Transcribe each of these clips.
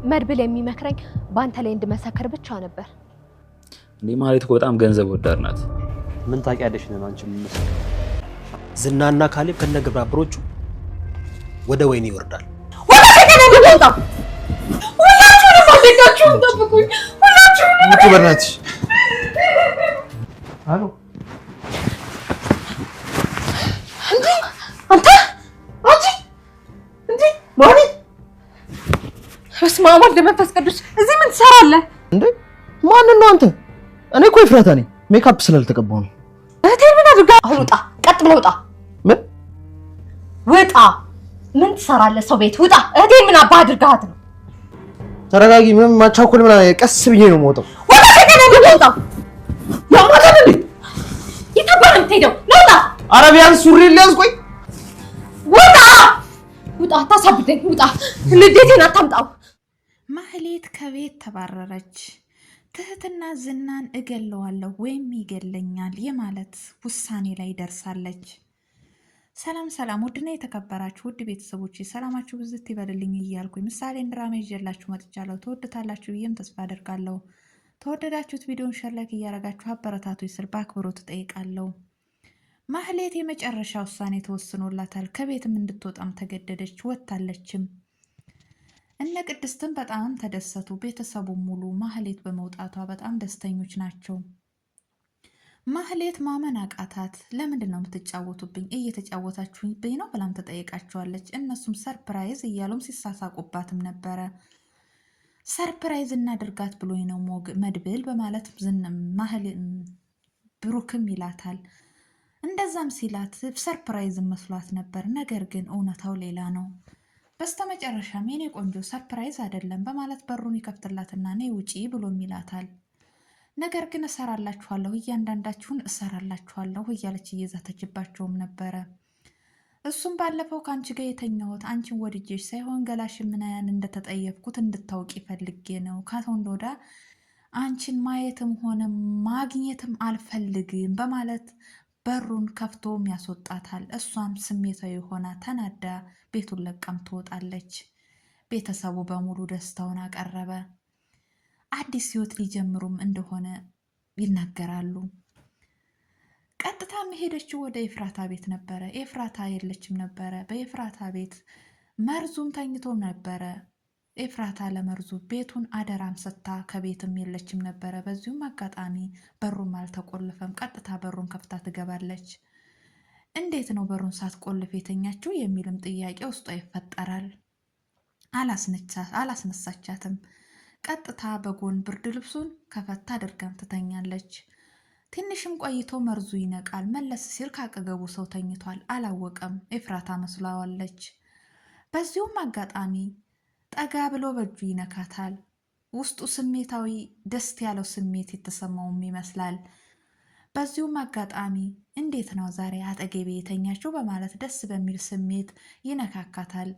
መድብል የሚመክረኝ ባንተ ላይ እንድመሰከር ብቻ ነበር። እንዴ ማለት በጣም ገንዘብ ወዳድ ናት። ምን ታውቂያለሽ ነው አንቺ ምን ዝናና ካሌብ ከነግብረ አብሮቹ ወደ ወይኔ ይወርዳል። ሁላችሁንም ጠብቁኝ። ሁላችሁንም በእናትሽ አሎ በስመ አብ ወልድ መንፈስ ቅዱስ። እዚህ ምን ትሰራለህ እንዴ? ማን ነው አንተ? እኔ እኮ ኤፍራታ ነኝ። ሜካፕ ስላልተቀባው ነው። እህቴ ምን አድርጋ? አሁን ውጣ፣ ቀጥ ብለህ ውጣ። ምን ውጣ? ምን ትሰራለህ ሰው ቤት? ውጣ። እህቴ ምን አባ አድርጋት ነው? ተረጋጊ። ምን ማቻኮል ምን ቀስ ብዬ ነው የምወጣው። ወጣ ከነገ ውጣ። ያማታል እንዴ? ይተባል እንተይደው ውጣ። አረቢያን ሱሪ ሊያዝ ቆይ ውጣ። ውጣ፣ አታሳብደኝ። ውጣ። ልዴቴን አታምጣው። ማህሌት ከቤት ተባረረች። ትህትና ዝናን እገለዋለሁ ወይም ይገለኛል የማለት ውሳኔ ላይ ደርሳለች። ሰላም ሰላም፣ ውድና የተከበራችሁ ውድ ቤተሰቦች ሰላማችሁ ብዝት ይበልልኝ እያልኩኝ ምሳሌን ድራማ ይዤላችሁ መጥቻለሁ። ተወድታላችሁ ብዬም ተስፋ አደርጋለሁ። ተወደዳችሁት ቪዲዮን ሸር ላይክ እያረጋችሁ አበረታቱኝ ስል በአክብሮት እጠይቃለሁ። ማህሌት የመጨረሻ ውሳኔ ተወስኖላታል። ከቤትም እንድትወጣም ተገደደች። ወጥታለችም። እነ ቅድስትም በጣም ተደሰቱ። ቤተሰቡ ሙሉ ማህሌት በመውጣቷ በጣም ደስተኞች ናቸው። ማህሌት ማመን አቃታት። ለምንድን ነው የምትጫወቱብኝ? እየተጫወታችሁብኝ ነው ብላም ተጠይቃቸዋለች። እነሱም ሰርፕራይዝ እያሉም ሲሳሳቁባትም ነበረ። ሰርፕራይዝ እናድርጋት ብሎኝ ነው መድብል በማለት ብሩክም ይላታል። እንደዛም ሲላት ሰርፕራይዝ መስሏት ነበር። ነገር ግን እውነታው ሌላ ነው። በስተመጨረሻም የኔ ቆንጆ ሰርፕራይዝ አይደለም በማለት በሩን ይከፍትላትና ነይ ውጪ ብሎም ይላታል። ነገር ግን እሰራላችኋለሁ፣ እያንዳንዳችሁን እሰራላችኋለሁ እያለች እየዛተችባቸውም ነበረ። እሱም ባለፈው ከአንቺ ጋር የተኛሁት አንቺን ወድጄሽ ሳይሆን ገላሽ ምናያን እንደተጠየፍኩት እንድታውቂ ፈልጌ ነው። ካሁን ወዲያ አንቺን ማየትም ሆነ ማግኘትም አልፈልግም በማለት በሩን ከፍቶም ያስወጣታል። እሷም ስሜታዊ ሆና ተናዳ ቤቱን ለቃም ትወጣለች። ቤተሰቡ በሙሉ ደስታውን አቀረበ። አዲስ ህይወት ሊጀምሩም እንደሆነ ይናገራሉ። ቀጥታ የሄደችው ወደ ኤፍራታ ቤት ነበረ። ኤፍራታ የለችም ነበረ። በኤፍራታ ቤት መርዙም ተኝቶም ነበረ። ኤፍራታ ለመርዙ ቤቱን አደራም ሰጥታ ከቤትም የለችም ነበረ። በዚሁም አጋጣሚ በሩም አልተቆለፈም። ቀጥታ በሩን ከፍታ ትገባለች። እንዴት ነው በሩን ሳትቆልፍ የተኛችው የሚልም ጥያቄ ውስጧ ይፈጠራል። አላስነሳቻትም። ቀጥታ በጎን ብርድ ልብሱን ከፈታ አድርጋም ትተኛለች። ትንሽም ቆይቶ መርዙ ይነቃል። መለስ ሲል ካጠገቡ ሰው ተኝቷል። አላወቀም። ኤፍራታ መስላዋለች። በዚሁም አጋጣሚ ጠጋ ብሎ በእጁ ይነካታል። ውስጡ ስሜታዊ ደስ ያለው ስሜት የተሰማውም ይመስላል። በዚሁም አጋጣሚ እንዴት ነው ዛሬ አጠገቤ የተኛችው በማለት ደስ በሚል ስሜት ይነካካታል።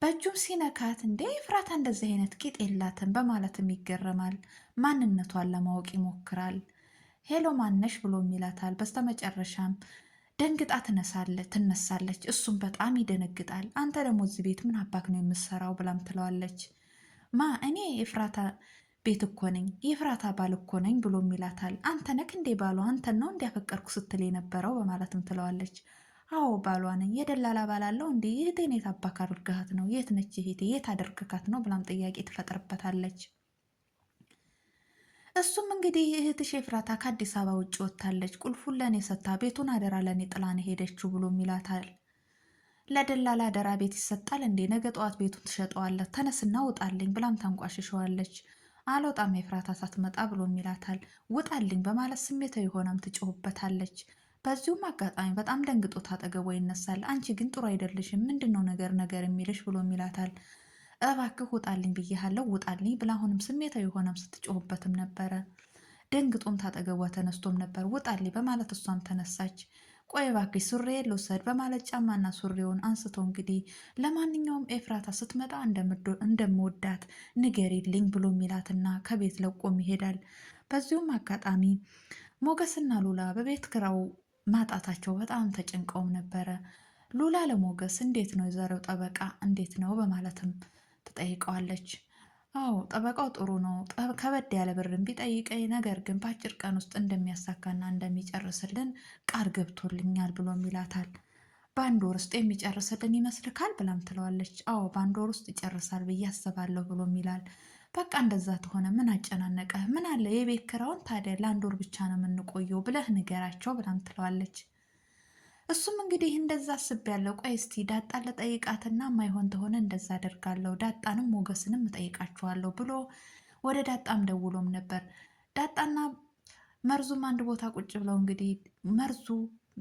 በእጁም ሲነካት እንዴ ኤፍራታ እንደዚህ አይነት ቂጥ የላትም በማለትም ይገረማል። ማንነቷን ለማወቅ ይሞክራል። ሄሎ ማነሽ ብሎም ይላታል። በስተመጨረሻም ደንግጣ ትነሳለች። እሱም በጣም ይደነግጣል። አንተ ደግሞ እዚህ ቤት ምን አባክ ነው የምሰራው ብላም ትለዋለች። እኔ ኤፍራታ ቤት እኮ ነኝ፣ የኤፍራታ ባል እኮ ነኝ ብሎም ይላታል። አንተ ነክ እንዴ ባሏ? አንተን ነው እንዲያፈቀርኩ ስትል የነበረው በማለትም ትለዋለች። አዎ ባሏ ነኝ። የደላላ ባል አለው እንዴ? እህቴን የት አባክ አድርገሃት ነው? የት ነች እህቴ? የት አደርግካት ነው ብላም ጥያቄ ትፈጥርበታለች። እሱም እንግዲህ እህትሽ ኤፍራታ ከአዲስ አበባ ውጭ ወጥታለች፣ ቁልፉን ለእኔ ሰታ ቤቱን አደራ ለእኔ ጥላን ሄደችው ብሎም ይላታል። ለደላላ አደራ ቤት ይሰጣል እንዴ? ነገ ጠዋት ቤቱን ትሸጠዋለህ፣ ተነስና ውጣልኝ ብላም ታንቋሽሸዋለች። አልወጣም ኤፍራታ ሳትመጣ ብሎም ይላታል። ውጣልኝ በማለት ስሜታዊ ሆናም ትጮህበታለች። በዚሁም አጋጣሚ በጣም ደንግጦ ታጠገቧ ይነሳል። አንቺ ግን ጥሩ አይደለሽም፣ ምንድነው ነገር የሚልሽ ብሎም ይላታል። እባክህ ውጣልኝ ብያለሁ ውጣልኝ ብላ አሁንም ስሜታዊ ሆናም ስትጮህበትም ነበረ። ደንግጦም ታጠገቧ ተነስቶም ነበር። ውጣልኝ በማለት እሷም ተነሳች። ቆይ እባክሽ ሱሪዬን ልውሰድ በማለት ጫማና ሱሪውን አንስቶ እንግዲህ ለማንኛውም ኤፍራታ ስትመጣ እንደምወዳት ንገሪልኝ ብሎም ይላትና ከቤት ለቆም ይሄዳል። በዚሁም አጋጣሚ ሞገስና ሉላ በቤት ክራው ማጣታቸው በጣም ተጨንቀውም ነበረ። ሉላ ለሞገስ እንዴት ነው የዛሬው ጠበቃ እንዴት ነው በማለትም ትጠይቀዋለች። አዎ ጠበቃው ጥሩ ነው፣ ከበድ ያለ ብርን ቢጠይቀኝ ነገር ግን በአጭር ቀን ውስጥ እንደሚያሳካና እንደሚጨርስልን ቃል ገብቶልኛል ብሎም ይላታል። በአንድ ወር ውስጥ የሚጨርስልን ይመስልካል ብላም ትለዋለች። አዎ በአንድ ወር ውስጥ ይጨርሳል ብዬ አስባለሁ ብሎም ይላል። በቃ እንደዛ ተሆነ ምን አጨናነቀህ? ምን አለ የቤት ኪራዩን ታዲያ ለአንድ ወር ብቻ ነው የምንቆየው ብለህ ንገራቸው ብላም ትለዋለች። እሱም እንግዲህ እንደዛ አስቤያለሁ፣ ቆይ እስቲ ዳጣን ልጠይቃትና ማይሆን ተሆነ እንደዛ አደርጋለሁ፣ ዳጣንም ሞገስንም እጠይቃቸዋለሁ ብሎ ወደ ዳጣም ደውሎም ነበር። ዳጣና መርዙም አንድ ቦታ ቁጭ ብለው እንግዲህ መርዙ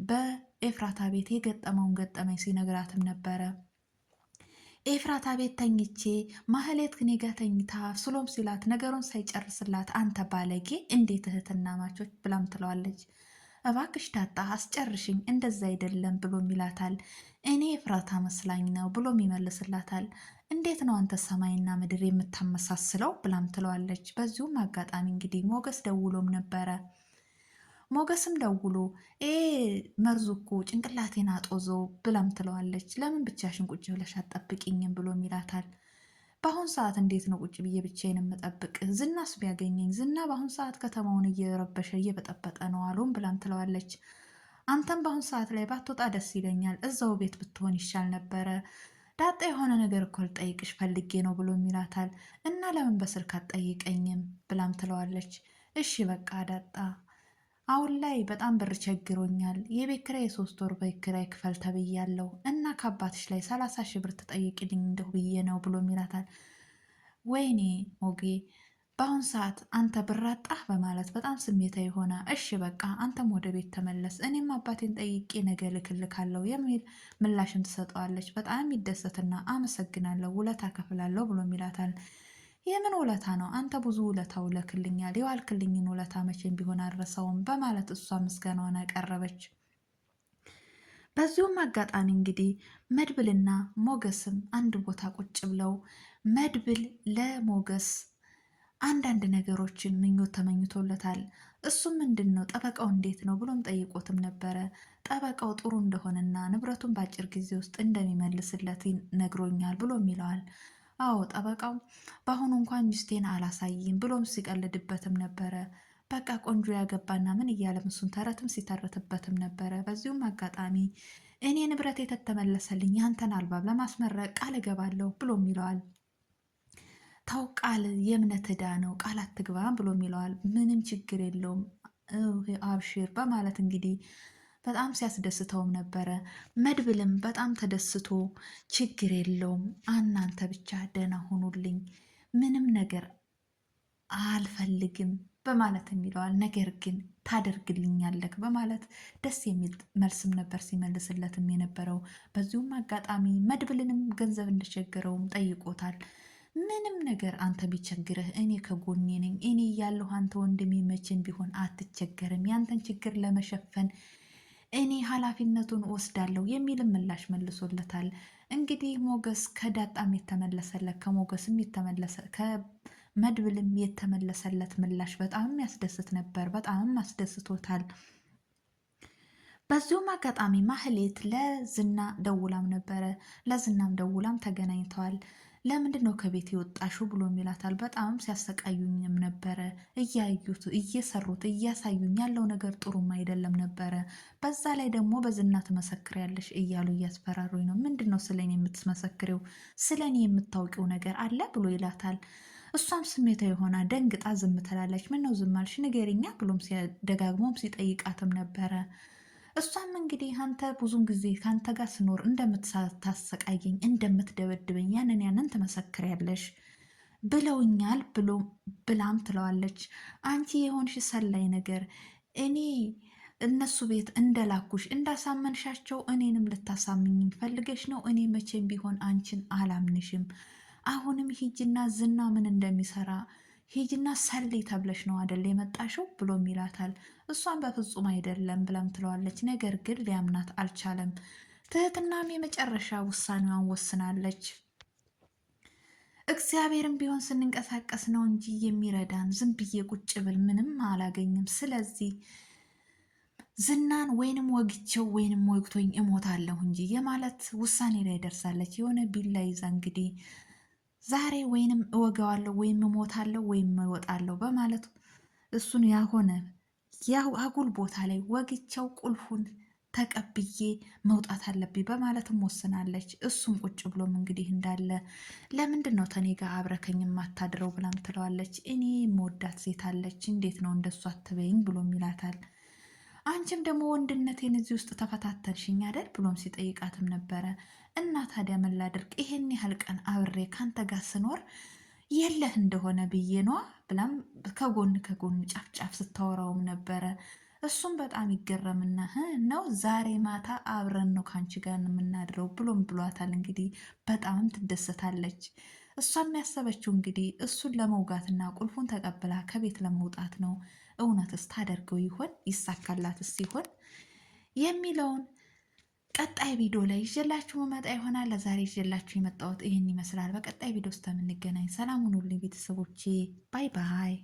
በኤፍራታ ቤት የገጠመውን ገጠመኝ ሲነግራትም ነበረ። ኤፍራታ ቤት ተኝቼ ማህሌት ከኔ ጋር ተኝታ ስሎም ሲላት ነገሩን ሳይጨርስላት አንተ ባለጌ እንዴት እህትና ማቾች ብላም ትለዋለች። እባክሽ ዳጣ አስጨርሽኝ፣ እንደዛ አይደለም ብሎም ይላታል። እኔ ኤፍራታ መስላኝ ነው ብሎም ይመልስላታል። እንዴት ነው አንተ ሰማይና ምድር የምታመሳስለው ብላም ትለዋለች። በዚሁም አጋጣሚ እንግዲህ ሞገስ ደውሎም ነበረ። ሞገስም ደውሎ መርዙ እኮ ጭንቅላቴን አጦዘው ብላም ትለዋለች። ለምን ብቻሽን ቁጭ ብለሽ አትጠብቂኝም ብሎም ይላታል። በአሁን ሰዓት እንዴት ነው ቁጭ ብዬ ብቻዬን የምጠብቅ? ዝናስ ቢያገኘኝ? ዝና በአሁን ሰዓት ከተማውን እየረበሸ እየበጠበጠ ነው አሉም ብላም ትለዋለች። አንተም በአሁን ሰዓት ላይ ባትወጣ ደስ ይለኛል፣ እዛው ቤት ብትሆን ይሻል ነበረ። ዳጣ የሆነ ነገር እኮ ልጠይቅሽ ፈልጌ ነው ብሎም ይላታል። እና ለምን በስልክ አትጠይቀኝም ብላም ትለዋለች። እሺ በቃ ዳጣ አሁን ላይ በጣም ብር ቸግሮኛል፣ የቤት ኪራይ የ3 ወር ቤት ኪራይ ክፈል ተብያለሁ እና ከአባትሽ ላይ 30 ሺህ ብር ትጠይቅልኝ እንደሁ ብዬ ነው ብሎም ይላታል። ወይኔ ሞጌ በአሁን ሰዓት አንተ ብር አጣህ በማለት በጣም ስሜታዊ ሆና እሺ በቃ አንተም ወደ ቤት ተመለስ፣ እኔም አባቴን ጠይቄ ነገ ልክልካለሁ የሚል ምላሽም ትሰጠዋለች። በጣም ይደሰትና አመሰግናለሁ ውለታ ከፍላለሁ ብሎም ይላታል። የምን ውለታ ነው? አንተ ብዙ ውለታ ውለክልኛል፣ የዋልክልኝን ውለታ መቼም ቢሆን አልረሳውም በማለት እሷ ምስጋናዋን አቀረበች። በዚሁም አጋጣሚ እንግዲህ መድብልና ሞገስም አንድ ቦታ ቁጭ ብለው መድብል ለሞገስ አንዳንድ ነገሮችን ምኞት ተመኝቶለታል። እሱም ምንድን ነው ጠበቃው እንዴት ነው ብሎም ጠይቆትም ነበረ። ጠበቃው ጥሩ እንደሆነና ንብረቱን በአጭር ጊዜ ውስጥ እንደሚመልስለት ነግሮኛል ብሎም ይለዋል። አዎ ጠበቃው በአሁኑ እንኳን ሚስቴን አላሳይም ብሎም ሲቀልድበትም ነበረ። በቃ ቆንጆ ያገባና ምን እያለም እሱን ተረትም ሲተረትበትም ነበረ። በዚሁም አጋጣሚ እኔ ንብረት የተተመለሰልኝ ያንተን አልባብ ለማስመረቅ ቃል እገባለሁ ብሎም ይለዋል። ታው ቃል የእምነት ዕዳ ነው ቃል አትግባ ብሎም ይለዋል። ምንም ችግር የለውም አብሽር በማለት እንግዲህ በጣም ሲያስደስተውም ነበረ። መድብልም በጣም ተደስቶ ችግር የለውም እናንተ ብቻ ደህና ሆኑልኝ፣ ምንም ነገር አልፈልግም በማለትም ይለዋል። ነገር ግን ታደርግልኛለህ በማለት ደስ የሚል መልስም ነበር ሲመልስለትም የነበረው። በዚሁም አጋጣሚ መድብልንም ገንዘብ እንደቸገረውም ጠይቆታል። ምንም ነገር አንተ ቢቸግርህ እኔ ከጎኔ ነኝ፣ እኔ እያለሁ አንተ ወንድሜ መቼም ቢሆን አትቸገርም፣ ያንተን ችግር ለመሸፈን እኔ ኃላፊነቱን ወስዳለሁ የሚልም ምላሽ መልሶለታል። እንግዲህ ሞገስ ከዳጣም የተመለሰለት ከሞገስም የተመለሰ ከመድብልም የተመለሰለት ምላሽ በጣም ያስደስት ነበር። በጣም አስደስቶታል። በዚሁም አጋጣሚ ማህሌት ለዝና ደውላም ነበረ። ለዝናም ደውላም ተገናኝተዋል። ለምንድን ነው ከቤት የወጣሽው ብሎም ይላታል። በጣም ሲያሰቃዩኝም ነበረ፣ እያዩት እየሰሩት እያሳዩኝ ያለው ነገር ጥሩም አይደለም ነበረ። በዛ ላይ ደግሞ በዝና ትመሰክሪያለሽ እያሉ እያስፈራሩኝ ነው። ምንድን ነው ስለኔ የምትመሰክሪው? ስለኔ የምታውቂው ነገር አለ ብሎ ይላታል። እሷም ስሜታዊ የሆና ደንግጣ ዝም ትላለች። ምነው ዝም አልሽ ንገሪኛ ብሎም ደጋግሞም ሲጠይቃትም ነበረ። እሷም እንግዲህ አንተ ብዙን ጊዜ ከአንተ ጋር ስኖር እንደምታሰቃየኝ እንደምትደበድበኝ ያንን ትመሰክሪያለሽ ብለውኛል ብላም ትለዋለች። አንቺ የሆንሽ ሰላይ ነገር እኔ እነሱ ቤት እንደላኩሽ እንዳሳመንሻቸው እኔንም ልታሳምኝኝ ፈልገሽ ነው። እኔ መቼም ቢሆን አንቺን አላምንሽም። አሁንም ሂጅና ዝና ምን እንደሚሰራ ሂጅና ሰልይ ተብለሽ ነው አደል የመጣሽው ብሎም ይላታል። እሷን በፍጹም አይደለም ብለም ትለዋለች። ነገር ግን ሊያምናት አልቻለም። ትህትናም የመጨረሻ ውሳኔዋን ወስናለች። እግዚአብሔርም ቢሆን ስንንቀሳቀስ ነው እንጂ የሚረዳን፣ ዝም ብዬ ቁጭ ብል ምንም አላገኝም። ስለዚህ ዝናን ወይንም ወግቼው ወይንም ወግቶኝ እሞታለሁ እንጂ የማለት ውሳኔ ላይ ደርሳለች። የሆነ ቢላ ይዛ እንግዲህ ዛሬ ወይንም እወጋዋለሁ ወይም እሞታለሁ ወይም እወጣለሁ በማለት እሱን ያሆነ አጉል ቦታ ላይ ወግቻው ቁልፉን ተቀብዬ መውጣት አለብኝ በማለትም ወስናለች። እሱም ቁጭ ብሎም እንግዲህ እንዳለ ለምንድን ነው ተኔ ጋር አብረከኝ የማታድረው ብላም ትለዋለች። እኔ የምወዳት ሴት አለች እንዴት ነው እንደሱ አትበይኝ ብሎም ይላታል። አንቺም ደግሞ ወንድነቴን እዚህ ውስጥ ተፈታተንሽኝ አይደል ብሎም ሲጠይቃትም ነበረ። እና ታዲያ ምን ላድርግ ይሄን ያህል ቀን አብሬ ካንተ ጋር ስኖር የለህ እንደሆነ ብዬ ነዋ ብላም ከጎን ጫፍ ስታወራውም ነበረ። እሱም በጣም ይገረምና ነው ዛሬ ማታ አብረን ነው ከአንቺ ጋር የምናድረው ብሎም ብሏታል። እንግዲህ በጣምም ትደሰታለች። እሷም ያሰበችው እንግዲህ እሱን ለመውጋትና ቁልፉን ተቀብላ ከቤት ለመውጣት ነው። እውነትስ ታደርገው ይሆን ይሳካላትስ ሲሆን የሚለውን ቀጣይ ቪዲዮ ላይ ይዤላችሁ መመጣ ይሆናል። ለዛሬ ይዤላችሁ የመጣሁት ይህን ይመስላል። በቀጣይ ቪዲዮ ውስጥ የምንገናኝ። ሰላም ሁኑልኝ ቤተሰቦቼ። ባይ ባይ።